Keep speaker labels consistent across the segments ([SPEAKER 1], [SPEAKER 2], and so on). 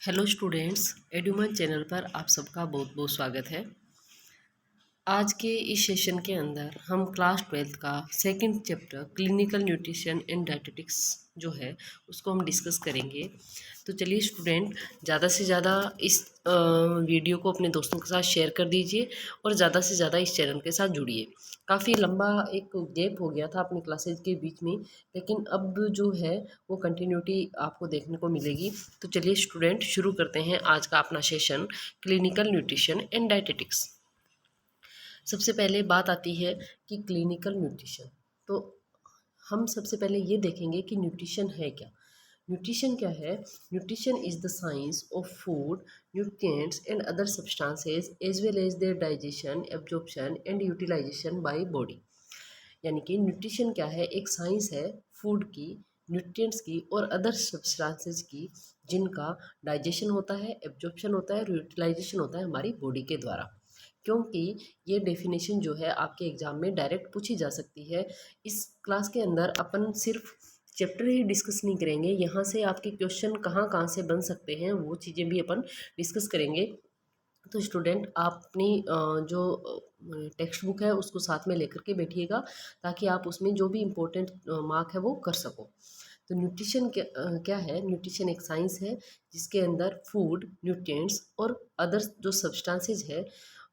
[SPEAKER 1] Hello students, एडुमन channel पर आप सबका बहुत बहुत स्वागत है। आज के इस सेशन के अंदर हम क्लास 12th का second chapter clinical nutrition and dietetics जो है उसको हम डिस्कस करेंगे। तो चलिए स्टूडेंट, ज़्यादा से ज़्यादा इस वीडियो को अपने दोस्तों के साथ शेयर कर दीजिए और ज़्यादा से ज़्यादा इस चैनल के साथ जुड़िए। काफ़ी लंबा एक गैप हो गया था अपनी क्लासेज के बीच में, लेकिन अब जो है वो कंटिन्यूटी आपको देखने को मिलेगी। तो चलिए स्टूडेंट, शुरू करते हैं आज का अपना session clinical nutrition and dietetics. सबसे पहले बात आती है कि क्लिनिकल न्यूट्रिशन। तो हम सबसे पहले ये देखेंगे कि न्यूट्रिशन है क्या। न्यूट्रिशन क्या है? Nutrition is the science of food, nutrients and other substances as well as their digestion, absorption and utilisation by body. यानी कि न्यूट्रिशन क्या है? एक साइंस है फूड की, न्यूट्रिएंट्स की और अदर सब्सटेंसेस की, जिनका डाइजेशन होता है, एब्जॉर्प्शन होता है और यूटिलाइजेशन होता है हमारी बॉडी के द्वारा। क्योंकि ये डेफिनेशन जो है आपके एग्जाम में डायरेक्ट पूछी जा सकती है। इस क्लास के अंदर अपन सिर्फ चैप्टर ही डिस्कस नहीं करेंगे, यहाँ से आपके क्वेश्चन कहाँ कहाँ से बन सकते हैं वो चीज़ें भी अपन डिस्कस करेंगे। तो स्टूडेंट, आप अपनी जो टेक्स्ट बुक है उसको साथ में लेकर के बैठिएगा, ताकि आप उसमें जो भी इम्पोर्टेंट मार्क है वो कर सको। तो न्यूट्रिशन क्या है? न्यूट्रिशन एक साइंस है जिसके अंदर फूड, न्यूट्रिएंट्स और अदर जो सब्सटेंसेज है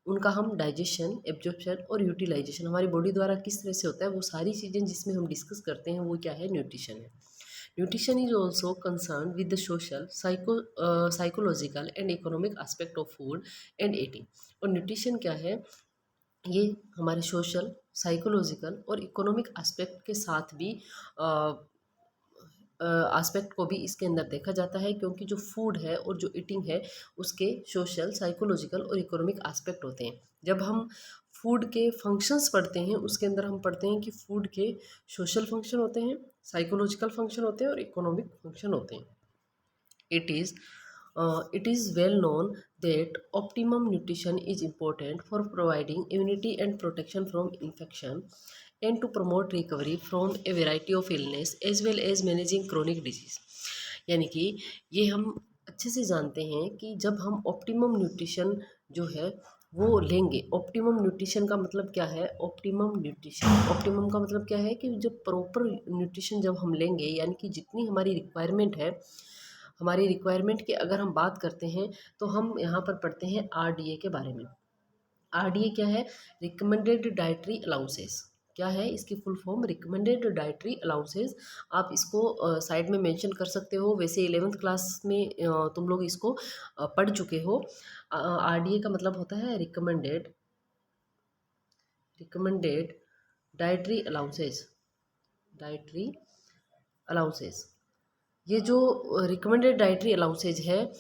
[SPEAKER 1] उनका हम डाइजेशन, एब्जॉर्प्शन और यूटिलाइजेशन हमारी बॉडी द्वारा किस तरह से होता है, वो सारी चीज़ें जिसमें हम डिस्कस करते हैं वो क्या है? न्यूट्रिशन है। Nutrition is also concerned with the social, psychological and economic aspect of food and eating। और न्यूट्रिशन क्या है? ये हमारे सोशल, साइकोलॉजिकल और इकोनॉमिक एस्पेक्ट के साथ भी एस्पेक्ट को भी इसके अंदर देखा जाता है, क्योंकि जो फूड है और जो ईटिंग है उसके सोशल, साइकोलॉजिकल और इकोनॉमिक एस्पेक्ट होते हैं। जब हम फूड के फंक्शंस पढ़ते हैं उसके अंदर हम पढ़ते हैं कि फूड के सोशल फंक्शन होते हैं, साइकोलॉजिकल फंक्शन होते हैं और इकोनॉमिक फंक्शन होते हैं। It is it is well known that optimum nutrition is important for providing immunity and protection from infection and to promote recovery from a variety of illness as well as managing chronic disease। यानी कि ये हम अच्छे से जानते हैं कि जब हम ऑप्टिमम न्यूट्रिशन जो है वो लेंगे। ऑप्टिमम न्यूट्रिशन का मतलब क्या है? ऑप्टिमम का मतलब क्या है कि जब प्रॉपर न्यूट्रिशन जब हम लेंगे, यानी कि जितनी हमारी रिक्वायरमेंट है, हमारी रिक्वायरमेंट की अगर हम बात करते हैं तो हम यहाँ पर पढ़ते हैं आरडीए के बारे में। आरडीए क्या है? Recommended dietary allowances. क्या है इसकी full form? Recommended dietary allowances. आप इसको साइड में मेंशन कर सकते हो। वैसे 11th क्लास में तुम लोग इसको पढ़ चुके हो। आरडीए का मतलब होता है recommended dietary allowances. Dietary allowances, ये जो रिकमेंडेड डाइटरी अलाउंसेज है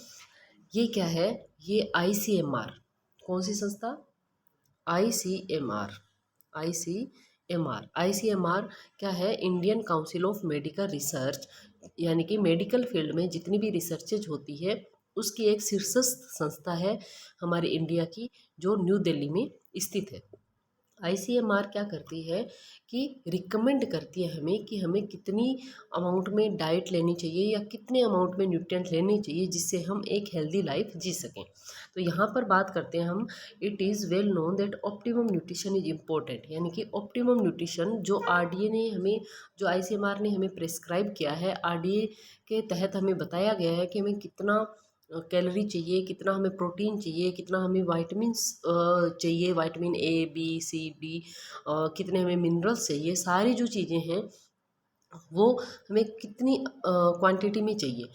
[SPEAKER 1] ये क्या है? ये आईसीएमआर, कौन सी संस्था? आईसीएमआर। आईसीएमआर क्या है? Indian council of medical research. यानी कि मेडिकल फील्ड में जितनी भी रिसर्चेज होती है उसकी एक शीर्षस्थ संस्था है हमारे इंडिया की, जो न्यू दिल्ली में स्थित है। आईसीएमआर क्या करती है कि रिकमेंड करती है हमें कि हमें कितनी अमाउंट में डाइट लेनी चाहिए या कितने अमाउंट में न्यूट्रिएंट लेने चाहिए जिससे हम एक हेल्दी लाइफ जी सकें। तो यहाँ पर बात करते हैं हम, it is well known that optimum nutrition is important. यानी कि ऑप्टिमम न्यूट्रिशन जो आरडीए ने हमें, जो आईसीएमआर ने हमें प्रेस्क्राइब किया है, आरडीए के तहत हमें बताया गया है कि हमें कितना कैलोरी चाहिए, कितना हमें प्रोटीन चाहिए, कितना हमें वाइटमिन्स चाहिए, vitamin A B C D, कितने हमें मिनरल्स चाहिए, सारी जो चीज़ें हैं वो हमें कितनी क्वांटिटी में चाहिए।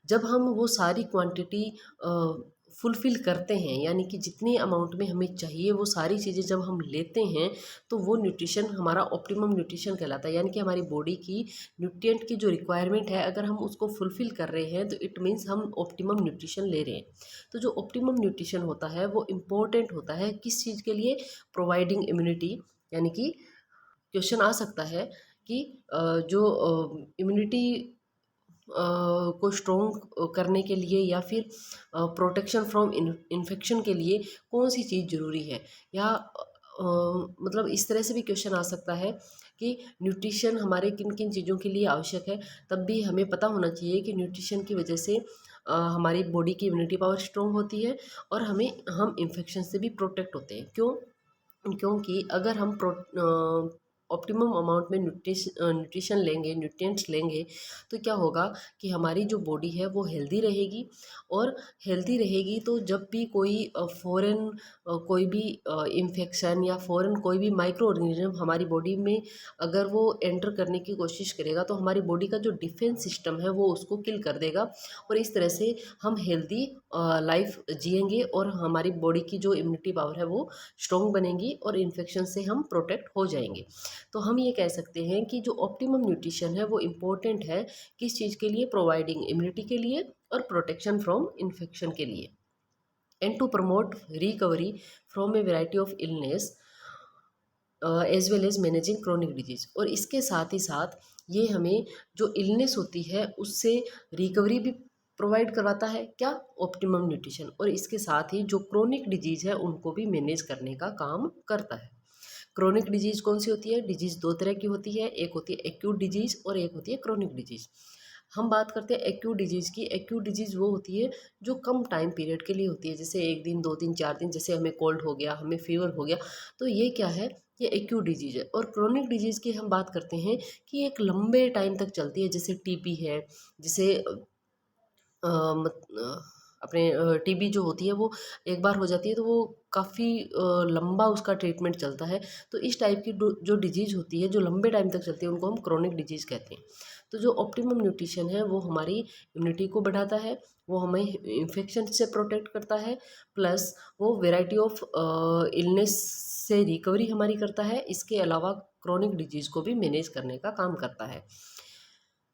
[SPEAKER 1] जब हम वो सारी क्वांटिटी फुलफ़िल करते हैं, यानी कि जितनी अमाउंट में हमें चाहिए वो सारी चीज़ें जब हम लेते हैं तो वो न्यूट्रिशन हमारा ऑप्टिमम न्यूट्रिशन कहलाता है। यानी कि हमारी बॉडी की न्यूट्रिएंट की जो रिक्वायरमेंट है अगर हम उसको फुलफ़िल कर रहे हैं तो इट मीन्स हम ऑप्टिमम न्यूट्रिशन ले रहे हैं। तो जो ऑप्टिमम न्यूट्रिशन होता है वो इम्पोर्टेंट होता है किस चीज़ के लिए? Providing immunity. यानी कि क्वेश्चन आ सकता है कि जो इम्यूनिटी को स्ट्रॉन्ग करने के लिए या फिर प्रोटेक्शन फ्रॉम इन्फेक्शन के लिए कौन सी चीज़ ज़रूरी है, या मतलब इस तरह से भी क्वेश्चन आ सकता है कि न्यूट्रिशन हमारे किन किन चीज़ों के लिए आवश्यक है, तब भी हमें पता होना चाहिए कि न्यूट्रिशन की वजह से हमारी बॉडी की इम्यूनिटी पावर स्ट्रॉन्ग होती है और हम इन्फेक्शन से भी प्रोटेक्ट होते हैं। क्यों? क्योंकि अगर हम ऑप्टिमम अमाउंट में न्यूट्रिशन लेंगे, न्यूट्रिएंट्स लेंगे, तो क्या होगा कि हमारी जो बॉडी है वो हेल्दी रहेगी। और हेल्दी रहेगी तो जब भी कोई फॉरेन कोई भी इन्फेक्शन या फॉरेन कोई भी माइक्रो ऑर्गेनिज्म हमारी बॉडी में अगर वो एंटर करने की कोशिश करेगा, तो हमारी बॉडी का जो डिफेंस सिस्टम है वो उसको किल कर देगा। और इस तरह से हम हेल्दी लाइफ जिएंगे और हमारी बॉडी की जो इम्यूनिटी पावर है वो स्ट्रॉन्ग बनेंगी और इन्फेक्शन से हम प्रोटेक्ट हो जाएंगे। तो हम ये कह सकते हैं कि जो ऑप्टिमम न्यूट्रिशन है वो इम्पोर्टेंट है किस चीज़ के लिए? प्रोवाइडिंग इम्यूनिटी के लिए और प्रोटेक्शन फ्रॉम इन्फेक्शन के लिए, and to promote recovery from a variety of illness as well as managing chronic disease. और इसके साथ ही साथ ये हमें जो इलनेस होती है उससे रिकवरी भी प्रोवाइड करवाता है। क्या? Optimum nutrition. और इसके साथ ही जो क्रोनिक डिजीज़ है उनको भी मैनेज करने का काम करता है। क्रोनिक डिजीज़ कौन सी होती है? डिजीज़ दो तरह की होती है, एक होती है एक्यूट डिजीज़ और एक होती है क्रोनिक डिजीज़। हम बात करते हैं एक्यूट डिजीज़ की। एक्यूट डिजीज़ वो होती है जो कम टाइम पीरियड के लिए होती है, जैसे एक दिन, दो दिन, चार दिन, जैसे हमें कोल्ड हो गया, हमें फीवर हो गया, तो ये क्या है? ये एक्यूट डिजीज़ है। और क्रोनिक डिजीज़ की हम बात करते हैं कि एक लंबे टाइम तक चलती है, जैसे टीबी है, जैसे अपने टीबी जो होती है वो एक बार हो जाती है तो वो काफ़ी लंबा उसका ट्रीटमेंट चलता है। तो इस टाइप की जो डिजीज़ होती है जो लंबे टाइम तक चलती है उनको हम क्रोनिक डिजीज़ कहते हैं। तो जो ऑप्टिमम न्यूट्रिशन है वो हमारी इम्यूनिटी को बढ़ाता है, वो हमें इन्फेक्शन से प्रोटेक्ट करता है, प्लस वो वेराइटी ऑफ इलनेस से रिकवरी हमारी करता है। इसके अलावा क्रोनिक डिजीज़ को भी मैनेज करने का काम करता है।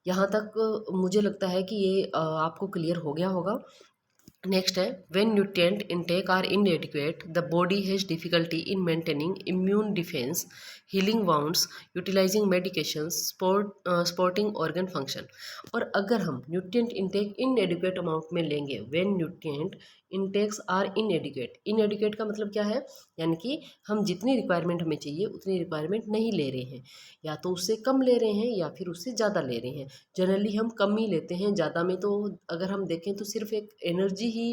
[SPEAKER 1] यहाँ तक मुझे लगता है कि ये आपको क्लियर हो गया होगा। नेक्स्ट है, when nutrient intake are inadequate the body has difficulty in maintaining immune defence, healing wounds, utilising medications, supporting organ function. और अगर हम न्यूट्रिएंट इनटेक इनएडिक्वेट अमाउंट में लेंगे, when nutrient intakes are inadequate, inadequate का मतलब क्या है? यानी कि हम जितनी रिक्वायरमेंट हमें चाहिए उतनी रिक्वायरमेंट नहीं ले रहे हैं, या तो उससे कम ले रहे हैं या फिर उससे ज़्यादा ले रहे हैं। जनरली हम कम ही लेते हैं, ज़्यादा में तो अगर हम देखें तो सिर्फ एक एनर्जी ही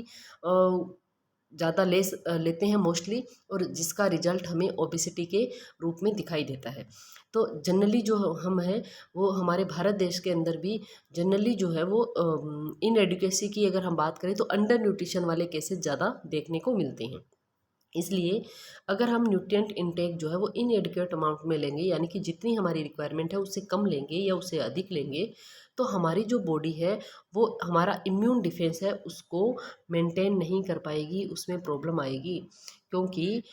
[SPEAKER 1] ज़्यादा लेते हैं मोस्टली, और जिसका रिजल्ट हमें ओबेसिटी के रूप में दिखाई देता है। तो जनरली जो हम हैं वो हमारे भारत देश के अंदर भी जनरली जो है वो इनएडुकेसी की अगर हम बात करें तो अंडर न्यूट्रिशन वाले केसेस ज़्यादा देखने को मिलते हैं। इसलिए अगर हम न्यूट्रिएंट इनटेक जो है वो इनएडिक्वेट अमाउंट में लेंगे, यानी कि जितनी हमारी रिक्वायरमेंट है उससे कम लेंगे या उससे अधिक लेंगे, तो हमारी जो बॉडी है वो हमारा इम्यून डिफेंस है उसको मेंटेन नहीं कर पाएगी, उसमें प्रॉब्लम आएगी। क्योंकि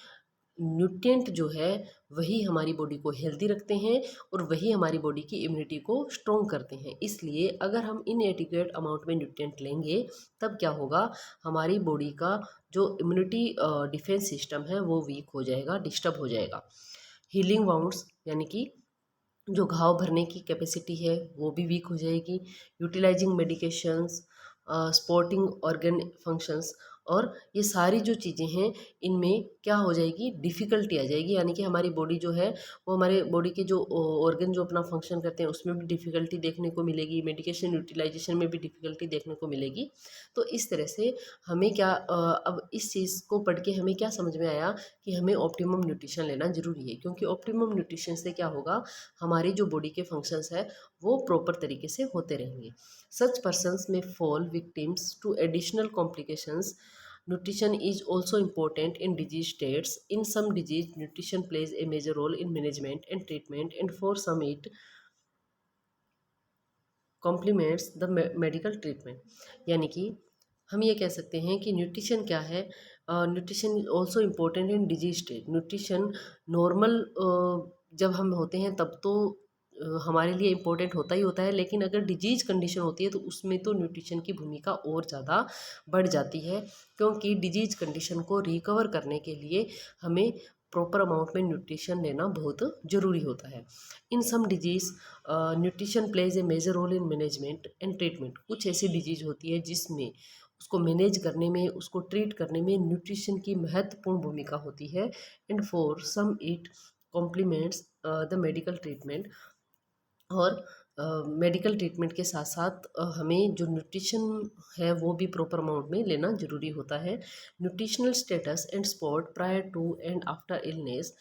[SPEAKER 1] न्यूट्रिएंट जो है वही हमारी बॉडी को हेल्दी रखते हैं और वही हमारी बॉडी की इम्यूनिटी को स्ट्रॉन्ग करते हैं। इसलिए अगर हम इनएडिक्वेट अमाउंट में न्यूट्रिएंट लेंगे तब क्या होगा? हमारी बॉडी का जो इम्यूनिटी डिफेंस सिस्टम है वो वीक हो जाएगा, डिस्टर्ब हो जाएगा। हीलिंग वाउंड्स यानी कि जो घाव भरने की कैपेसिटी है वो भी वीक हो जाएगी। Utilising medications, supporting organ functions, और ये सारी जो चीज़ें हैं इनमें क्या हो जाएगी? डिफ़िकल्टी आ जाएगी, यानी कि हमारी बॉडी जो है वो हमारे बॉडी के जो ऑर्गन जो अपना फंक्शन करते हैं उसमें भी डिफ़िकल्टी देखने को मिलेगी, मेडिकेशन यूटिलाइजेशन में भी डिफ़िकल्टी देखने को मिलेगी। तो इस तरह से हमें क्या अब इस चीज़ को पढ़ के हमें क्या समझ में आया कि हमें ऑप्टिमम न्यूट्रिशन लेना ज़रूरी है, क्योंकि ऑप्टिमम न्यूट्रिशन से क्या होगा? हमारी जो बॉडी के फंक्शंस है वो प्रॉपर तरीके से होते रहेंगे। Such persons may fall victims to additional complications. Nutrition is also important in disease states. In some disease, nutrition plays a major role in management and treatment, and for some, it complements the medical treatment. यानी कि हम ये कह सकते हैं कि nutrition क्या है? Nutrition is also important in disease state. Nutrition normal जब हम होते हैं तब तो हमारे लिए इम्पोर्टेंट होता ही होता है, लेकिन अगर डिजीज कंडीशन होती है तो उसमें तो न्यूट्रिशन की भूमिका और ज़्यादा बढ़ जाती है, क्योंकि डिजीज कंडीशन को रिकवर करने के लिए हमें प्रॉपर अमाउंट में न्यूट्रिशन लेना बहुत ज़रूरी होता है। In some diseases nutrition plays a major role in management and treatment. कुछ ऐसी डिजीज़ होती है जिसमें उसको मैनेज करने में, उसको ट्रीट करने में न्यूट्रिशन की महत्वपूर्ण भूमिका होती है। And for some it complements the medical treatment. और मेडिकल ट्रीटमेंट के साथ साथ हमें जो न्यूट्रिशन है वो भी प्रॉपर अमाउंट में लेना ज़रूरी होता है। Nutritional status and support prior to and after illness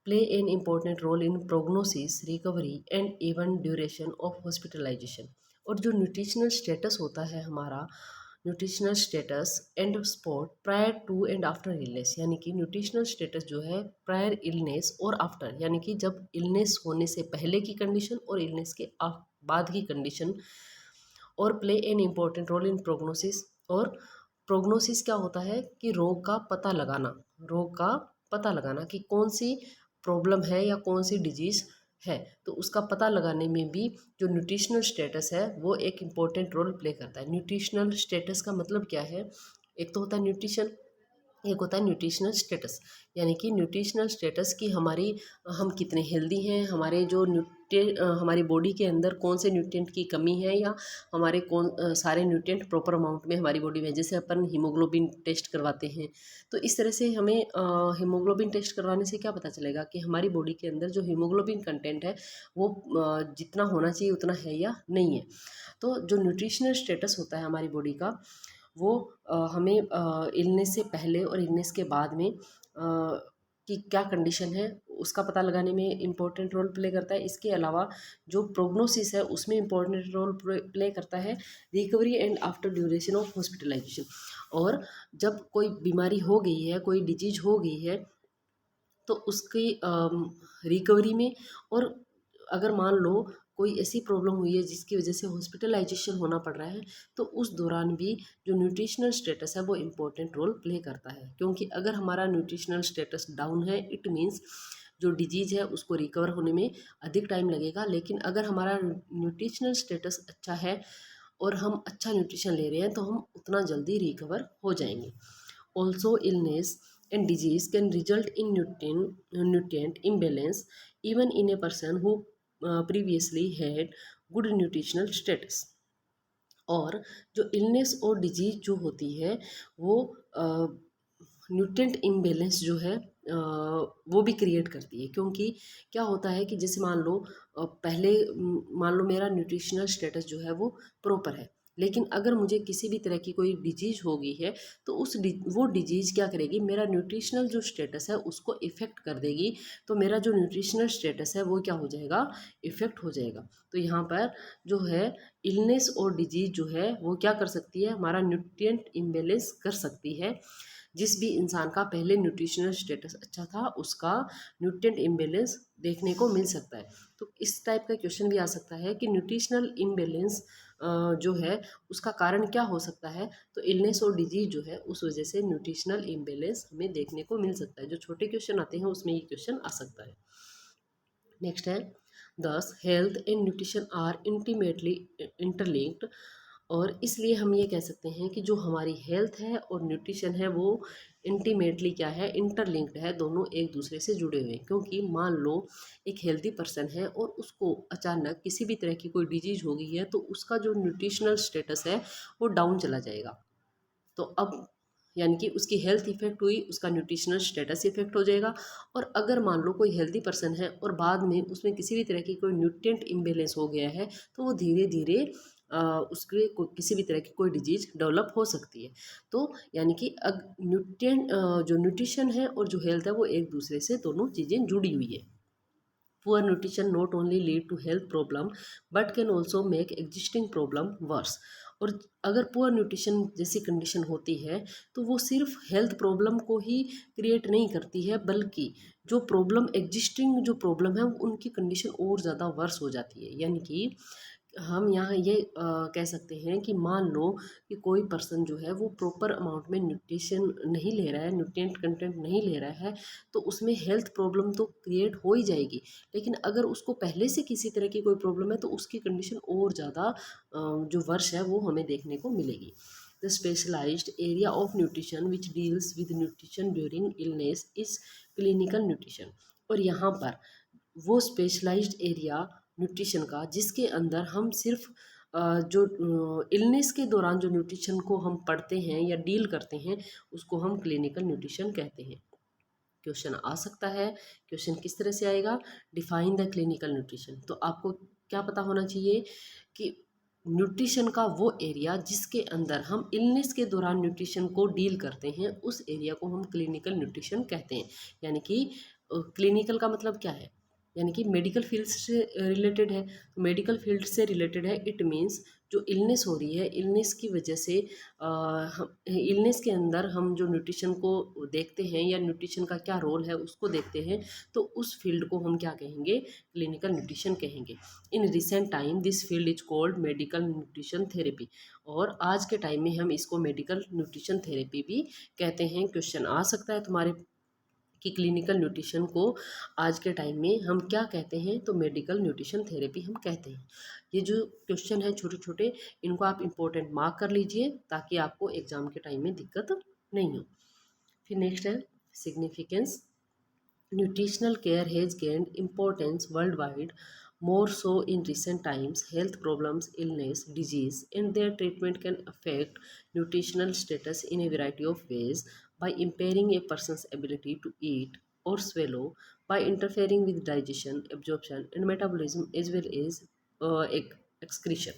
[SPEAKER 1] play an important role in prognosis, recovery and even duration of hospitalisation. और जो न्यूट्रिशनल स्टेटस होता है हमारा, nutritional status and support prior to and after illness, यानी कि nutritional status जो है prior illness और आफ्टर, यानी कि जब इलनेस होने से पहले की कंडीशन और इलनेस के बाद की कंडीशन। और play an important role in prognosis. और प्रोग्नोसिस क्या होता है कि रोग का पता लगाना, रोग का पता लगाना कि कौन सी प्रॉब्लम है या कौन सी डिजीज़ है, तो उसका पता लगाने में भी जो न्यूट्रिशनल स्टेटस है वो एक इम्पोर्टेंट रोल प्ले करता है। न्यूट्रिशनल स्टेटस का मतलब क्या है? एक तो होता है न्यूट्रिशन, एक होता है न्यूट्रिशनल स्टेटस। यानी कि न्यूट्रिशनल स्टेटस की हमारी, हम कितने हेल्दी हैं, हमारे जो हमारी बॉडी के अंदर कौन से न्यूट्रिएंट की कमी है, या हमारे सारे न्यूट्रिएंट प्रॉपर अमाउंट में हमारी बॉडी में। जैसे अपन हीमोग्लोबिन टेस्ट करवाते हैं, तो इस तरह से हमें हीमोग्लोबिन टेस्ट करवाने से क्या पता चलेगा कि हमारी बॉडी के अंदर जो हीमोग्लोबिन कंटेंट है वो जितना होना चाहिए उतना है या नहीं है। तो जो न्यूट्रिशनल स्टेटस होता है हमारी बॉडी का, वो हमें इलनेस से पहले और इलनेस के बाद में कि क्या कंडीशन है उसका पता लगाने में इम्पोर्टेंट रोल प्ले करता है। इसके अलावा जो प्रोग्नोसिस है उसमें इम्पोर्टेंट रोल प्ले करता है recovery and after duration of hospitalisation. और जब कोई बीमारी हो गई है, कोई डिजीज हो गई है, तो उसकी रिकवरी में, और अगर मान लो कोई ऐसी प्रॉब्लम हुई है जिसकी वजह से हॉस्पिटलाइजेशन होना पड़ रहा है, तो उस दौरान भी जो न्यूट्रिशनल स्टेटस है वो इम्पोर्टेंट रोल प्ले करता है। क्योंकि अगर हमारा न्यूट्रिशनल स्टेटस डाउन है, इट मीन्स जो डिजीज़ है उसको रिकवर होने में अधिक टाइम लगेगा। लेकिन अगर हमारा न्यूट्रिशनल स्टेटस अच्छा है और हम अच्छा न्यूट्रिशन ले रहे हैं, तो हम उतना जल्दी रिकवर हो जाएंगे। Also illness and disease can result in nutrient imbalance even in a person who previously had good nutritional status। और जो इलनेस और डिजीज जो होती है वो न्यूट्रिएंट इम्बेलेंस जो है वो भी क्रिएट करती है। क्योंकि क्या होता है कि जैसे मान लो पहले मान लो मेरा न्यूट्रिशनल स्टेटस जो है वो प्रॉपर है, लेकिन अगर मुझे किसी भी तरह की कोई डिजीज़ हो गई है, तो वो डिजीज़ क्या करेगी, मेरा न्यूट्रिशनल जो स्टेटस है उसको इफ़ेक्ट कर देगी। तो मेरा जो न्यूट्रिशनल स्टेटस है वो क्या हो जाएगा, इफ़ेक्ट हो जाएगा। तो यहाँ पर जो है इलनेस और डिजीज़ जो है वो क्या कर सकती है, हमारा न्यूट्रिएंट इम्बेलेंस कर सकती है। जिस भी इंसान का पहले न्यूट्रिशनल स्टेटस अच्छा था उसका न्यूट्रिएंट इम्बेलेंस देखने को मिल सकता है। तो इस टाइप का क्वेश्चन भी आ सकता है कि न्यूट्रिशनल इम्बेलेंस जो है उसका कारण क्या हो सकता है। तो इलनेस और डिजीज जो है उस वजह से न्यूट्रिशनल इम्बेलेंस हमें देखने को मिल सकता है। जो छोटे क्वेश्चन आते हैं उसमें ये क्वेश्चन आ सकता है। नेक्स्ट है, thus health and nutrition are intimately interlinked. और इसलिए हम ये कह सकते हैं कि जो हमारी हेल्थ है और न्यूट्रिशन है वो इंटीमेटली क्या है, इंटरलिंक्ड है, दोनों एक दूसरे से जुड़े हुए हैं। क्योंकि मान लो एक हेल्दी पर्सन है और उसको अचानक किसी भी तरह की कोई डिजीज हो गई है, तो उसका जो न्यूट्रिशनल स्टेटस है वो डाउन चला जाएगा। तो अब यानी कि उसकी हेल्थ इफेक्ट हुई, उसका न्यूट्रिशनल स्टेटस इफेक्ट हो जाएगा। और अगर मान लो कोई हेल्दी पर्सन है और बाद में उसमें किसी भी तरह की कोई न्यूट्रिएंट इम्बेलेंस हो गया है, तो वो धीरे धीरे उसके किसी भी तरह की कोई डिजीज डेवलप हो सकती है। तो यानी कि अग न्यूट्रिएंट जो न्यूट्रिशन है और जो हेल्थ है वो एक दूसरे से दोनों चीज़ें जुड़ी हुई है। Poor nutrition not only lead to health problem but can also make existing problem worse. और अगर पुअर न्यूट्रिशन जैसी कंडीशन होती है, तो वो सिर्फ हेल्थ प्रॉब्लम को ही क्रिएट नहीं करती है, बल्कि जो प्रॉब्लम एग्जिस्टिंग जो प्रॉब्लम है उनकी कंडीशन और ज़्यादा वर्स हो जाती है। यानी कि हम यहाँ ये कह सकते हैं कि मान लो कि कोई पर्सन जो है वो प्रॉपर अमाउंट में न्यूट्रिशन नहीं ले रहा है, न्यूट्रिएंट कंटेंट नहीं ले रहा है, तो उसमें हेल्थ प्रॉब्लम तो क्रिएट हो ही जाएगी। लेकिन अगर उसको पहले से किसी तरह की कोई प्रॉब्लम है, तो उसकी कंडीशन और ज़्यादा जो वर्ष है वो हमें देखने को मिलेगी। The specialised area of nutrition which deals with nutrition during illness is clinical nutrition. और यहाँ पर वो स्पेशलाइज्ड एरिया न्यूट्रिशन का जिसके अंदर हम सिर्फ जो इलनेस के दौरान जो न्यूट्रिशन को हम पढ़ते हैं या डील करते हैं, उसको हम क्लिनिकल न्यूट्रिशन कहते हैं। क्वेश्चन आ सकता है। क्वेश्चन किस तरह से आएगा, डिफाइन द क्लिनिकल न्यूट्रिशन। तो आपको क्या पता होना चाहिए कि न्यूट्रिशन का वो एरिया जिसके अंदर हम इलनेस के दौरान न्यूट्रिशन को डील करते हैं, उस एरिया को हम क्लिनिकल न्यूट्रिशन कहते हैं। यानी कि क्लिनिकल का मतलब क्या है, यानी कि मेडिकल फील्ड से रिलेटेड है। मेडिकल फील्ड से रिलेटेड है, इट मीन्स जो इलनेस हो रही है, इलनेस की वजह से हम इलनेस के अंदर हम जो न्यूट्रिशन को देखते हैं या न्यूट्रिशन का क्या रोल है उसको देखते हैं, तो उस फील्ड को हम क्या कहेंगे, क्लिनिकल न्यूट्रिशन कहेंगे। In recent time this field is called medical nutrition therapy. और आज के टाइम में हम इसको मेडिकल न्यूट्रिशन थेरेपी भी कहते हैं। क्वेश्चन आ सकता है तुम्हारे कि क्लिनिकल न्यूट्रिशन को आज के टाइम में हम क्या कहते हैं, तो मेडिकल न्यूट्रिशन थेरेपी हम कहते हैं। ये जो क्वेश्चन है छोटे छोटे, इनको आप इम्पोर्टेंट मार्क कर लीजिए ताकि आपको एग्जाम के टाइम में दिक्कत नहीं हो। फिर नेक्स्ट है significance. Nutritional care has gained importance worldwide, more so in recent times. Health problems, illness, disease, and their treatment can affect nutritional status in a variety of ways by impairing a person's ability to eat or swallow, by interfering with digestion, absorption, and metabolism, as well as excretion.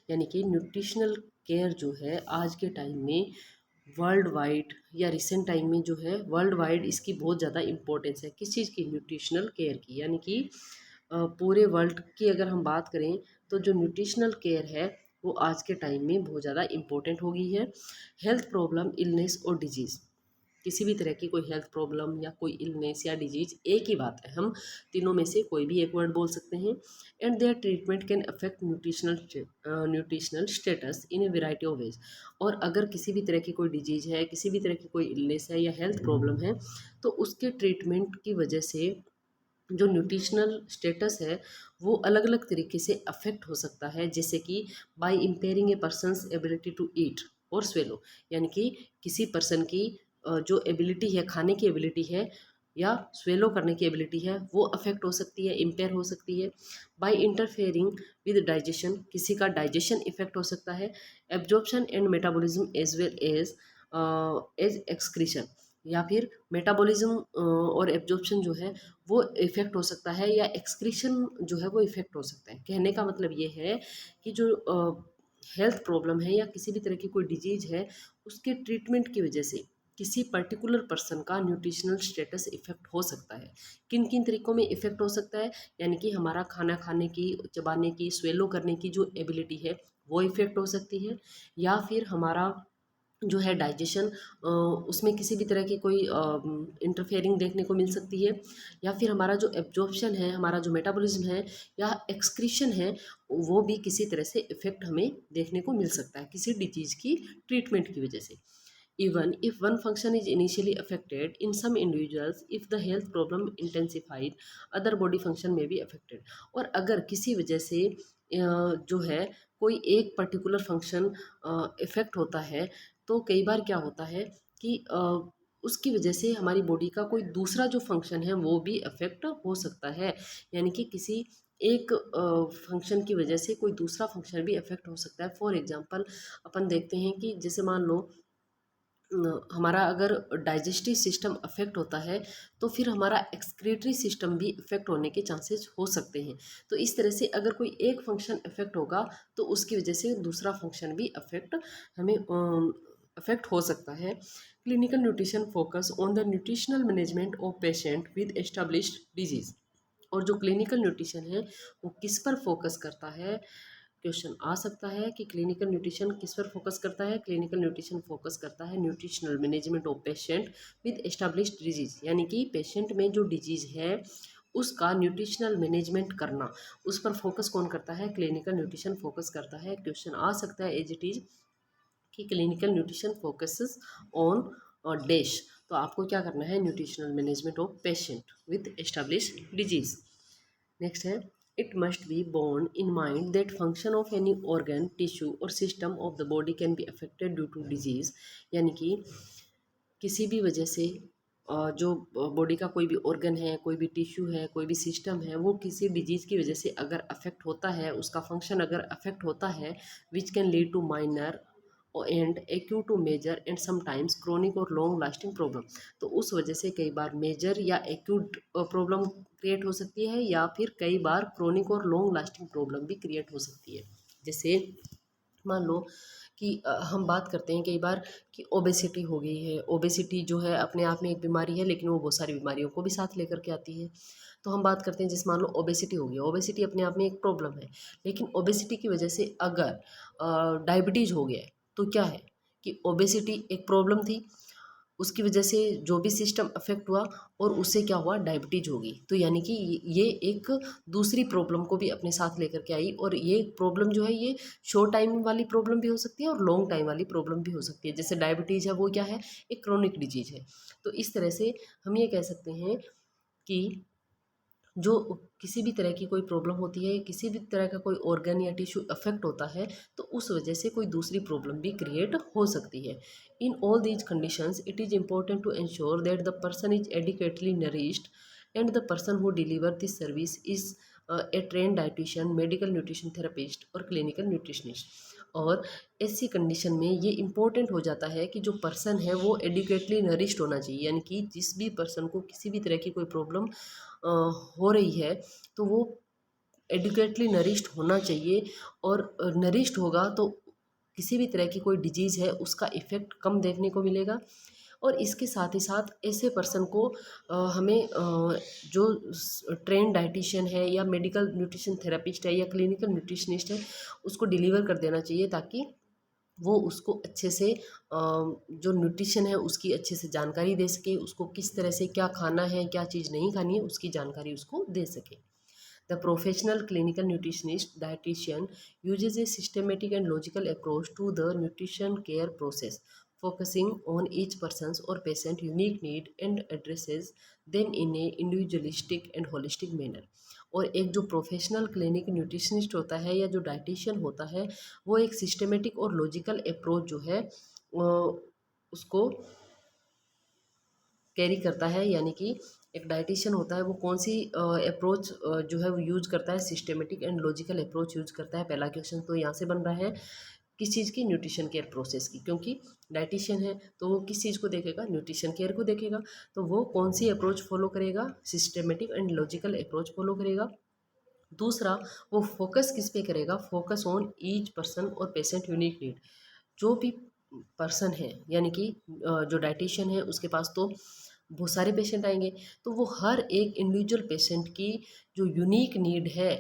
[SPEAKER 1] यानी कि nutritional care जो है आज के time में world wide या recent time में जो है वर्ल्ड वाइड इसकी बहुत ज़्यादा इम्पोर्टेंस है। किस चीज़ की, न्यूट्रिशनल केयर की। यानी कि पूरे वर्ल्ड की अगर हम बात करें तो जो न्यूट्रिशनल केयर है वो आज के टाइम में बहुत ज़्यादा इम्पोर्टेंट हो गई है। हेल्थ प्रॉब्लम, इलनेस और डिजीज़, किसी भी तरह की कोई हेल्थ प्रॉब्लम या कोई इलनेस या डिजीज, एक ही बात है, हम तीनों में से कोई भी एक वर्ड बोल सकते हैं। And their treatment can affect nutritional status in a variety of ways. और अगर किसी भी तरह की कोई डिजीज है, किसी भी तरह की कोई इलनेस है या हेल्थ प्रॉब्लम है, तो उसके ट्रीटमेंट की वजह से जो न्यूट्रिशनल स्टेटस है वो अलग अलग तरीके से अफेक्ट हो सकता है। जैसे कि by impairing a person's ability to eat और स्वेलो, यानी कि किसी पर्सन की जो एबिलिटी है, खाने की एबिलिटी है या स्वेलो करने की एबिलिटी है, वो अफेक्ट हो सकती है, इम्पेयर हो सकती है। बाय इंटरफेयरिंग विद डाइजेशन, किसी का डाइजेशन इफेक्ट हो सकता है। Absorption and metabolism as well as as excretion, या फिर मेटाबॉलिज्म और एब्जॉर्प्शन जो है वो इफेक्ट हो सकता है, या एक्सक्रीशन जो है वो इफेक्ट हो सकता है। कहने का मतलब ये है कि जो हेल्थ प्रॉब्लम है या किसी भी तरह की कोई डिजीज है, उसके ट्रीटमेंट की वजह से किसी पर्टिकुलर पर्सन का न्यूट्रिशनल स्टेटस इफेक्ट हो सकता है। किन किन तरीकों में इफेक्ट हो सकता है, यानी कि हमारा खाना खाने की, चबाने की, स्वेलो करने की जो एबिलिटी है वो इफेक्ट हो सकती है, या फिर हमारा जो है डाइजेशन, उसमें किसी भी तरह की कोई इंटरफेयरिंग देखने को मिल सकती है, या फिर हमारा जो एब्जॉर्प्शन है, हमारा जो मेटाबॉलिज्म है या एक्सक्रीशन है, वो भी किसी तरह से इफेक्ट हमें देखने को मिल सकता है किसी डिजीज़ की ट्रीटमेंट की वजह से। Even if one function is initially affected in some individuals, if the health problem intensified, other body function may be affected. और अगर किसी वजह से जो है कोई एक पर्टिकुलर फंक्शन इफेक्ट होता है, तो कई बार क्या होता है कि उसकी वजह से हमारी बॉडी का कोई दूसरा जो फंक्शन है वो भी अफेक्ट हो सकता है। यानी कि किसी एक फंक्शन की वजह से कोई दूसरा फंक्शन भी अफेक्ट हो सकता है। फॉर एग्जांपल अपन देखते हैं कि जैसे मान लो हमारा अगर डाइजेस्टिव सिस्टम अफेक्ट होता है, तो फिर हमारा एक्सक्रीटरी सिस्टम भी अफेक्ट होने के चांसेस हो सकते हैं। तो इस तरह से अगर कोई एक फंक्शन अफेक्ट होगा तो उसकी वजह से दूसरा फंक्शन भी अफेक्ट हमें अफेक्ट हो सकता है। Clinical nutrition focus on the nutritional management of patient with established disease. और जो क्लिनिकल न्यूट्रिशन है वो किस पर फोकस करता है, क्वेश्चन आ सकता है कि क्लिनिकल न्यूट्रिशन किस पर फोकस करता है। क्लिनिकल न्यूट्रिशन फोकस करता है nutritional management of patient with established disease, यानी कि पेशेंट में जो डिजीज है उसका न्यूट्रिशनल मैनेजमेंट करना, उस पर फोकस कौन करता है, क्लिनिकल न्यूट्रिशन फोकस करता है। क्वेश्चन आ सकता है एज इट इज कि clinical nutrition focuses on dash. तो आपको क्या करना है, nutritional management of patient with established disease. Next है, it must be borne in mind that function of any organ, tissue or system of the body can be affected due to disease। यानी कि किसी भी वजह से जो body का कोई भी ऑर्गन है, कोई भी टिश्यू है, कोई भी सिस्टम है, वो किसी डिजीज़ की वजह से अगर अफेक्ट होता है, उसका फंक्शन अगर अफेक्ट होता है, which can lead to minor and acute to major and sometimes chronic और लॉन्ग लास्टिंग प्रॉब्लम। तो उस वजह से कई बार मेजर या एक्यूट प्रॉब्लम क्रिएट हो सकती है, या फिर कई बार क्रोनिक और लॉन्ग लास्टिंग प्रॉब्लम भी क्रिएट हो सकती है। जैसे मान लो कि हम बात करते हैं कई बार कि ओबेसिटी हो गई है। ओबेसिटी जो है अपने आप में एक बीमारी है, लेकिन वो बहुत सारी बीमारियों को भी साथ लेकर के आती है। तो हम बात करते हैं जैसे मान लो ओबेसिटी हो गई, ओबेसिटी अपने आप में एक प्रॉब्लम है, लेकिन ओबेसिटी की वजह से अगर डायबिटीज़ हो गया है, तो क्या है कि ओबेसिटी एक प्रॉब्लम थी, उसकी वजह से जो भी सिस्टम अफेक्ट हुआ और उससे क्या हुआ, डायबिटीज होगी। तो यानी कि ये एक दूसरी प्रॉब्लम को भी अपने साथ लेकर के आई, और ये प्रॉब्लम जो है ये शॉर्ट टाइम वाली प्रॉब्लम भी हो सकती है और लॉन्ग टाइम वाली प्रॉब्लम भी हो सकती है। जैसे डायबिटीज़ है वो क्या है, एक क्रोनिक डिजीज है। तो इस तरह से हम ये कह सकते हैं कि जो किसी भी तरह की कोई प्रॉब्लम होती है, किसी भी तरह का कोई ऑर्गन या टिश्यू अफेक्ट होता है, तो उस वजह से कोई दूसरी प्रॉब्लम भी क्रिएट हो सकती है। In all these conditions it is important to ensure that the person is adequately nourished and the person who deliver this service is a train dietitian, medical nutrition therapist और clinical nutritionist. और ऐसी condition में ये important हो जाता है कि जो पर्सन है वो एडिक्वेटली नरिश्ड होना चाहिए, यानी कि जिस भी पर्सन को किसी भी तरह की कोई प्रॉब्लम हो रही है, तो वो एडुकेटली नरिश्ड होना चाहिए। और नरिश्ड होगा तो किसी भी तरह की कोई डिजीज़ है उसका इफ़ेक्ट कम देखने को मिलेगा। और इसके साथ ही साथ ऐसे पर्सन को हमें जो ट्रेन डाइटिशियन है या मेडिकल न्यूट्रिशन थेरेपिस्ट है या क्लिनिकल न्यूट्रिशनिस्ट है, उसको डिलीवर कर देना चाहिए, ताकि वो उसको अच्छे से जो न्यूट्रिशन है उसकी अच्छे से जानकारी दे सके, उसको किस तरह से क्या खाना है, क्या चीज़ नहीं खानी है, उसकी जानकारी उसको दे सके। The professional clinical nutritionist dietitian uses a systematic and logical approach to the nutrition care process, focusing on each person's or patient unique need and addresses them in a individualistic and holistic manner. और एक जो professional clinic nutritionist होता है या जो dietitian होता है, वो एक सिस्टमेटिक और लॉजिकल अप्रोच जो है उसको कैरी करता है। यानी कि एक डाइटिशियन होता है वो कौन सी अप्रोच जो है वो यूज करता है, systematic and logical approach use करता है। पहला क्वेश्चन तो यहाँ से बन रहा है किस चीज़ की, न्यूट्रिशन केयर प्रोसेस की, क्योंकि डाइटिशियन है तो वो किस चीज़ को देखेगा, न्यूट्रिशन केयर को देखेगा। तो वो कौन सी अप्रोच फॉलो करेगा, systematic and logical approach follow करेगा। दूसरा, वो फोकस किस पे करेगा, फोकस ऑन ईच पर्सन और पेशेंट यूनिक नीड। जो भी पर्सन है, यानी कि जो डाइटिशियन है उसके पास तो बहुत सारे पेशेंट आएंगे, तो वो हर एक इंडिविजुअल पेशेंट की जो यूनिक नीड है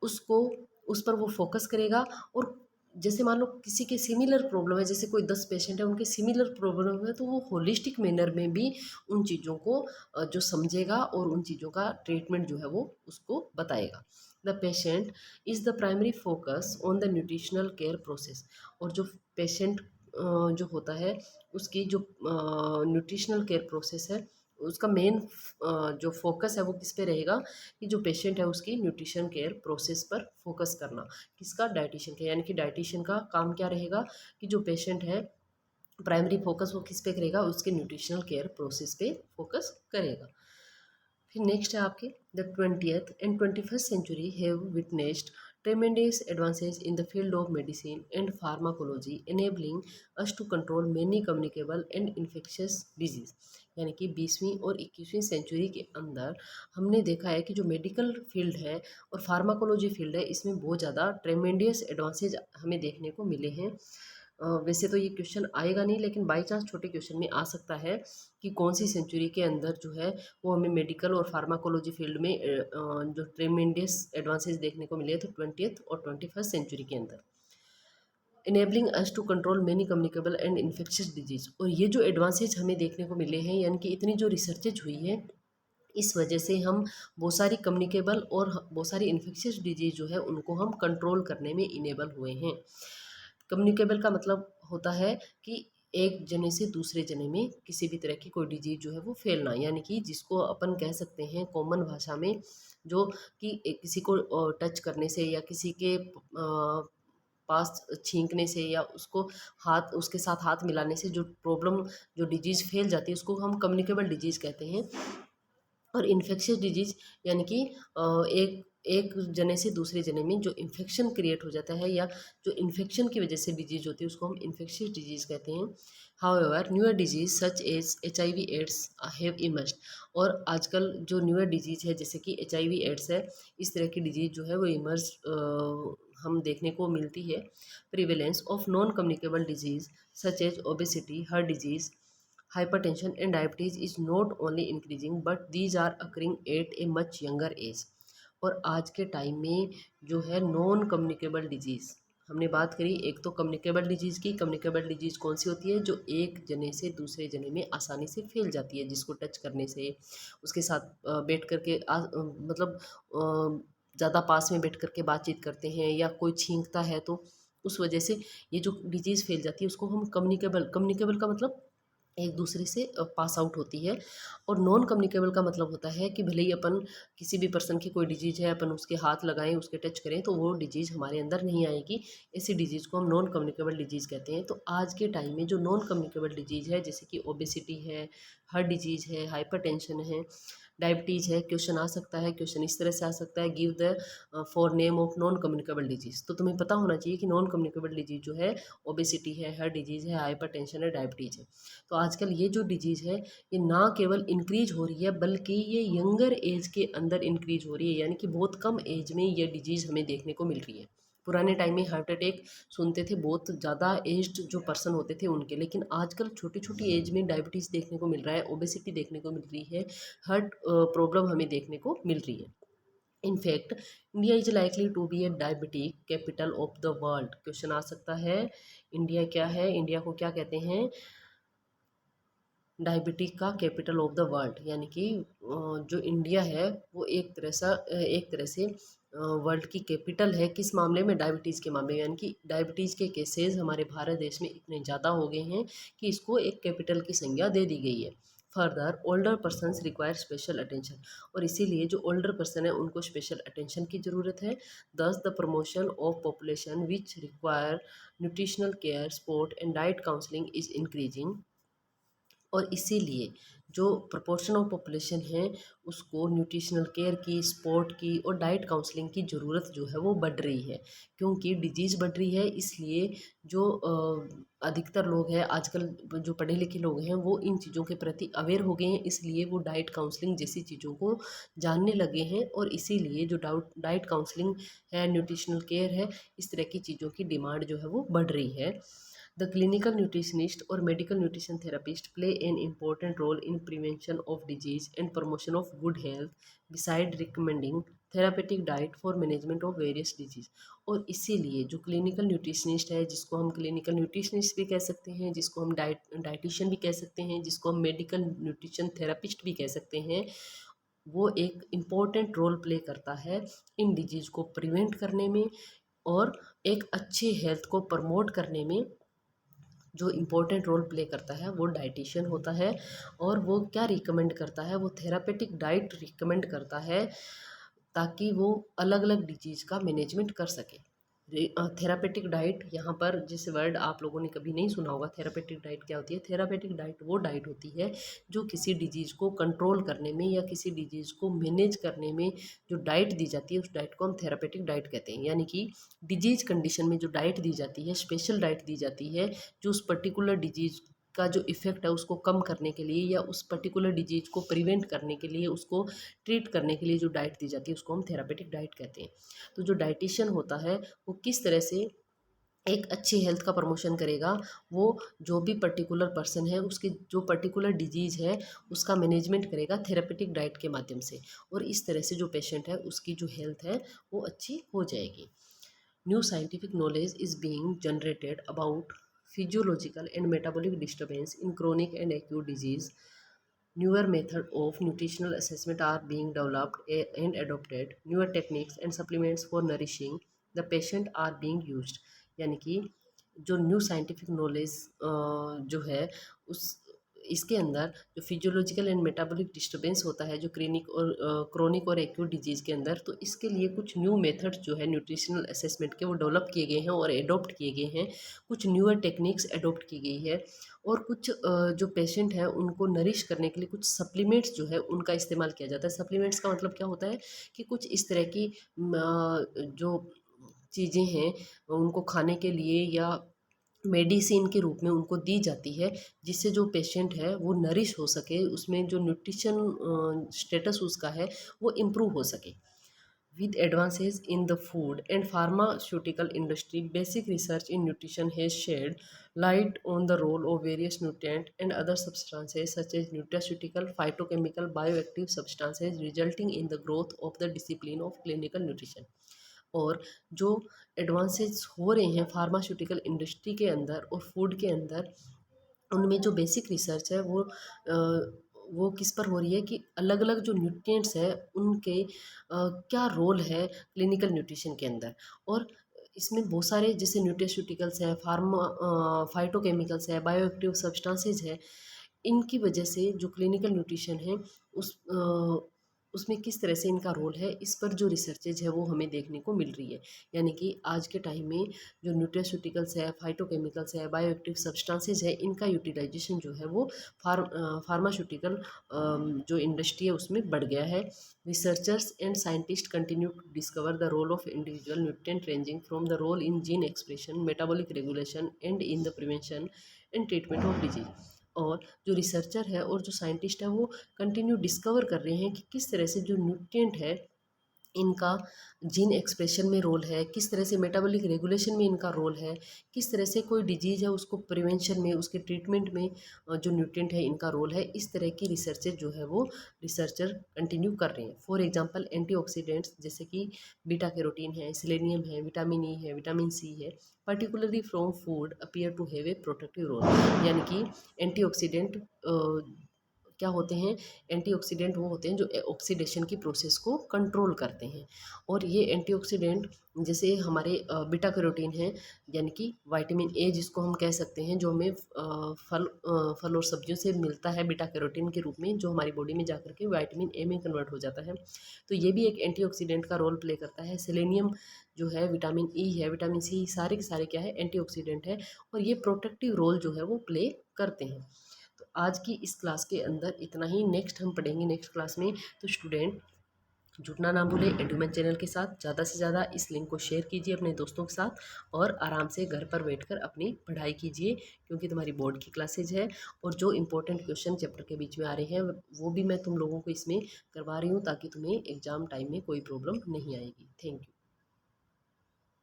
[SPEAKER 1] उसको, उस पर वो फोकस करेगा। और जैसे मान लो किसी के सिमिलर प्रॉब्लम है, जैसे कोई 10 पेशेंट है उनके सिमिलर प्रॉब्लम है, तो वो होलिस्टिक मैनर में भी उन चीज़ों को जो समझेगा और उन चीज़ों का ट्रीटमेंट जो है वो उसको बताएगा। The patient is the primary focus on the nutritional care process. और जो पेशेंट जो होता है उसकी जो न्यूट्रिशनल केयर प्रोसेस है, उसका मेन जो फोकस है वो किस पे रहेगा, कि जो पेशेंट है उसकी न्यूट्रिशन केयर प्रोसेस पर फोकस करना। किसका, डाइटिशियन का। यानी कि डाइटिशियन का काम क्या रहेगा कि जो पेशेंट है प्राइमरी फोकस वो किस पे करेगा, उसके न्यूट्रिशनल केयर प्रोसेस पे फोकस करेगा। फिर नेक्स्ट है आपके the 20th and 21st century have witnessed tremendous advances in the field of medicine and pharmacology, enabling us to control many communicable and infectious disease। यानी कि 20वीं और 21वीं सेंचुरी के अंदर हमने देखा है कि जो मेडिकल फील्ड है और फार्माकोलॉजी फील्ड है, इसमें बहुत ज़्यादा ट्रेमेंडियस एडवांसेज हमें देखने को मिले हैं। वैसे तो ये क्वेश्चन आएगा नहीं, लेकिन बाई चांस छोटे क्वेश्चन में आ सकता है कि कौन सी सेंचुरी के अंदर जो है वो हमें मेडिकल और फार्माकोलॉजी फील्ड में जो ट्रेमेंडियस एडवांसेस देखने को मिले, तो 20th और 21st सेंचुरी के अंदर, enabling us to control many communicable and infectious disease. और ये जो एडवांसेज हमें देखने को मिले हैं, यानी कि इतनी जो रिसर्चेज हुई है, इस वजह से हम बहुत सारी कम्युनिकेबल और बहुत सारी इन्फेक्शियस डिजीज जो है उनको हम कंट्रोल करने में इनेबल हुए हैं। कम्युनिकेबल का मतलब होता है कि एक जने से दूसरे जने में किसी भी तरह की कोई डिजीज जो है वो फैलना, यानी कि जिसको अपन कह सकते हैं कॉमन भाषा में, जो कि किसी को टच करने से या किसी के पास छींकने से या उसको हाथ, उसके साथ हाथ मिलाने से जो प्रॉब्लम, जो डिजीज़ फैल जाती है उसको हम कम्युनिकेबल डिजीज़ कहते हैं। और इन्फेक्शियस डिजीज़ यानी कि एक एक जने से दूसरे जने में जो इन्फेक्शन क्रिएट हो जाता है या जो इन्फेक्शन की वजह से डिजीज होती है उसको हम इन्फेक्शियस डिजीज कहते हैं। However newer disease such as HIV AIDS have emerged. और आजकल जो न्यूअर डिजीज है जैसे कि HIV एड्स है, इस तरह की डिजीज जो है वो इमर्ज हम देखने को मिलती है। Prevalence of non communicable disease such as obesity, heart disease, hypertension and diabetes is not only increasing but these are occurring at a much younger age। और आज के टाइम में जो है नॉन कम्युनिकेबल डिजीज़ हमने बात करी, एक तो कम्युनिकेबल डिजीज़ की। कम्युनिकेबल डिजीज़ कौन सी होती है? जो एक जने से दूसरे जने में आसानी से फैल जाती है, जिसको टच करने से, उसके साथ बैठ कर के मतलब ज़्यादा पास में बैठ कर के बातचीत करते हैं या कोई छींकता है तो उस वजह से ये जो डिजीज़ फैल जाती है उसको हम कम्युनिकेबल, कम्युनिकेबल का मतलब एक दूसरे से पास आउट होती है। और नॉन कम्युनिकेबल का मतलब होता है कि भले ही अपन किसी भी पर्सन की कोई डिजीज़ है, अपन उसके हाथ लगाएं, उसके टच करें तो वो डिजीज़ हमारे अंदर नहीं आएगी। ऐसी डिजीज़ को हम नॉन कम्युनिकेबल डिजीज़ कहते हैं। तो आज के टाइम में जो नॉन कम्युनिकेबल डिजीज़ है जैसे कि ओबेसिटी है, हार्ट डिजीज़ है, हाइपरटेंशन है, डायबिटीज़ है। क्वेश्चन आ सकता है, क्वेश्चन इस तरह से आ सकता है, give the for name of non communicable disease. तो तुम्हें पता होना चाहिए कि नॉन कम्युनिकेबल डिजीज़ जो है ओबेसिटी है, हार्ट डिजीज़ है, हाइपरटेंशन है, डायबिटीज़ है। तो आजकल ये जो डिजीज़ है ये ना केवल इंक्रीज हो रही है बल्कि ये यंगर एज के अंदर इंक्रीज हो रही है, यानी कि बहुत कम एज में ये डिजीज़ हमें देखने को मिल रही है। पुराने टाइम में हार्ट अटैक सुनते थे बहुत ज़्यादा एज्ड जो पर्सन होते थे उनके, लेकिन आजकल छोटी छोटी एज में डायबिटीज़ देखने को मिल रहा है, ओबेसिटी देखने को मिल रही है, हार्ट प्रॉब्लम हमें देखने को मिल रही है। In fact, India is likely to be a diabetic capital of the world। Question आ सकता है, इंडिया क्या है, इंडिया को क्या कहते हैं? डायबिटिक का कैपिटल ऑफ द वर्ल्ड, यानी कि जो इंडिया है वो एक तरह से वर्ल्ड की कैपिटल है। किस मामले में? डायबिटीज़ के मामले में। यानी कि डायबिटीज़ के केसेस हमारे भारत देश में इतने ज़्यादा हो गए हैं कि इसको एक कैपिटल की संज्ञा दे दी गई है। Further older persons require special attention. और इसीलिए जो ओल्डर पर्सन है उनको स्पेशल अटेंशन की ज़रूरत है। दस the promotion of population which require nutritional care, sport and diet counselling is increasing. और इसीलिए जो प्रपोर्शन ऑफ पॉपुलेशन है उसको न्यूट्रिशनल केयर की, स्पोर्ट की और डाइट काउंसलिंग की ज़रूरत जो है वो बढ़ रही है। क्योंकि डिजीज़ बढ़ रही है इसलिए जो अधिकतर लोग हैं आजकल, जो पढ़े लिखे लोग हैं वो इन चीज़ों के प्रति अवेयर हो गए हैं, इसलिए वो डाइट काउंसलिंग जैसी चीज़ों को जानने लगे हैं। और इसीलिए जो डाइट काउंसलिंग है, न्यूट्रिशनल केयर है, इस तरह की चीज़ों की डिमांड जो है वो बढ़ रही है। The clinical nutritionist or medical nutrition therapist play an important role in prevention of disease and promotion of good health, beside recommending therapeutic diet for management of various disease। और इसीलिए जो क्लिनिकल न्यूट्रिशनिस्ट है, जिसको हम clinical nutritionist भी कह सकते हैं, जिसको हम डाइटिशियन भी कह सकते हैं, जिसको हम मेडिकल न्यूट्रिशन थेरापिस्ट भी कह सकते हैं, वो एक इम्पोर्टेंट रोल प्ले करता है इन डिजीज़ को प्रिवेंट करने में और एक अच्छे हेल्थ को प्रमोट करने में। जो इम्पोर्टेंट रोल प्ले करता है वो डाइटिशियन होता है। और वो क्या रिकमेंड करता है? वो थेरापेटिक डाइट रिकमेंड करता है ताकि वो अलग अलग डिजीज़ का मैनेजमेंट कर सके। थेरापेटिक डाइट, यहाँ पर जिस वर्ड आप लोगों ने कभी नहीं सुना होगा, थेरापेटिक डाइट क्या होती है? थेरापेटिक डाइट वो डाइट होती है जो किसी डिजीज़ को कंट्रोल करने में या किसी डिजीज़ को मैनेज करने में जो डाइट दी जाती है उस डाइट को हम थेरापेटिक डाइट कहते हैं। यानी कि डिजीज़ कंडीशन में जो डाइट दी जाती है, स्पेशल डाइट दी जाती है जो उस पर्टिकुलर डिजीज़ का जो इफ़ेक्ट है उसको कम करने के लिए या उस पर्टिकुलर डिजीज़ को प्रिवेंट करने के लिए, उसको ट्रीट करने के लिए जो डाइट दी जाती है उसको हम थेरापेटिक डाइट कहते हैं। तो जो डाइटिशियन होता है वो किस तरह से एक अच्छी हेल्थ का प्रमोशन करेगा? वो जो भी पर्टिकुलर पर्सन है उसकी जो पर्टिकुलर डिजीज़ है उसका मैनेजमेंट करेगा थेरेपेटिक डाइट के माध्यम से। और इस तरह से जो पेशेंट है उसकी जो हेल्थ है वो अच्छी हो जाएगी। New scientific knowledge is being generated about physiological and metabolic disturbance in chronic and acute disease। Newer methods of nutritional assessment are being developed and adopted। Newer techniques and supplements for nourishing the patient are being used। यानी कि जो new scientific knowledge जो है उस इसके अंदर जो physiological and metabolic disturbance होता है जो क्रोनिक और एक्यूट डिजीज़ के अंदर, तो इसके लिए कुछ न्यू मेथड्स जो है न्यूट्रिशनल असेसमेंट के वो डेवलप किए गए हैं और एडॉप्ट किए गए हैं। कुछ न्यूअर टेक्निक्स एडॉप्ट की गई है और कुछ जो पेशेंट हैं उनको नरिश करने के लिए कुछ सप्लीमेंट्स जो है उनका इस्तेमाल किया जाता है। सप्लीमेंट्स का मतलब क्या होता है कि कुछ इस तरह की जो चीज़ें हैं उनको खाने के लिए या मेडिसिन के रूप में उनको दी जाती है, जिससे जो पेशेंट है वो नरिश हो सके, उसमें जो न्यूट्रिशन स्टेटस उसका है वो इम्प्रूव हो सके। With advances in the food and pharmaceutical industry, basic research in nutrition has shed light on the role of various nutrients and other substances such as nutraceutical, phytochemical, bioactive substances resulting in the growth of the discipline of clinical nutrition. और जो advances हो रहे हैं pharmaceutical industry के अंदर और food के अंदर, उनमें जो बेसिक रिसर्च है वो किस पर हो रही है कि अलग अलग जो न्यूट्रिएंट्स हैं उनके क्या रोल है क्लिनिकल न्यूट्रिशन के अंदर। और इसमें बहुत सारे जैसे न्यूट्रास्यूटिकल्स है, फाइटोकेमिकल्स है, बायोएक्टिव सब्सटेंसेज है, इनकी वजह से जो क्लिनिकल न्यूट्रिशन है उसमें किस तरह से इनका रोल है, इस पर जो रिसर्चेज है वो हमें देखने को मिल रही है। यानी कि आज के टाइम में जो न्यूट्रास्यूटिकल्स है, फाइटोकेमिकल्स है, बायोएक्टिव सब्सटेंसेज है, इनका यूटिलाइजेशन जो है वो फार्मास्यूटिकल जो इंडस्ट्री है उसमें बढ़ गया है। Researchers and scientist continue to discover the role of individual nutrient ranging from the role in gene expression, metabolic regulation and in the prevention and treatment of disease. और जो रिसर्चर है और जो साइंटिस्ट है वो कंटिन्यू डिस्कवर कर रहे हैं कि किस तरह से जो न्यूट्रिएंट है इनका जीन एक्सप्रेशन में रोल है, किस तरह से मेटाबॉलिक रेगुलेशन में इनका रोल है, किस तरह से कोई डिजीज़ है उसको प्रिवेंशन में, उसके ट्रीटमेंट में जो न्यूट्रिएंट है इनका रोल है। इस तरह की रिसर्चेज जो है वो रिसर्चर कंटिन्यू कर रहे हैं। फॉर एग्जांपल एंटीऑक्सीडेंट्स जैसे कि बीटा कैरोटीन है, सेलेनियम है, विटामिन ई है, विटामिन सी है, particularly from food appear to have a protective role. यानी कि एंटीऑक्सीडेंट क्या होते हैं, एंटीऑक्सीडेंट वो होते हैं जो ऑक्सीडेशन की प्रोसेस को कंट्रोल करते हैं। और ये एंटीऑक्सीडेंट जैसे हमारे बीटा कैरोटीन है, यानी कि विटामिन ए जिसको हम कह सकते हैं, जो हमें फल और सब्जियों से मिलता है बीटा कैरोटीन के रूप में, जो हमारी बॉडी में जाकर के विटामिन ए में कन्वर्ट हो जाता है, तो ये भी एक एंटीऑक्सीडेंट का रोल प्ले करता है। सेलेनियम जो है, विटामिन ई है, विटामिन सी, सारे के सारे क्या है, एंटीऑक्सीडेंट है और ये प्रोटेक्टिव रोल जो है वो प्ले करते हैं। तो आज की इस क्लास के अंदर इतना ही। नेक्स्ट हम पढ़ेंगे नेक्स्ट क्लास में। तो स्टूडेंट जुटना ना भूले एडुमेन चैनल के साथ, ज़्यादा से ज़्यादा इस लिंक को शेयर कीजिए अपने दोस्तों के साथ और आराम से घर पर बैठकर अपनी पढ़ाई कीजिए, क्योंकि तुम्हारी बोर्ड की क्लासेज है और जो इंपॉर्टेंट क्वेश्चन चैप्टर के बीच में आ रहे हैं वो भी मैं तुम लोगों को इसमें करवा रही हूँ, ताकि तुम्हें एग्ज़ाम टाइम में कोई प्रॉब्लम नहीं आएगी। Thank you.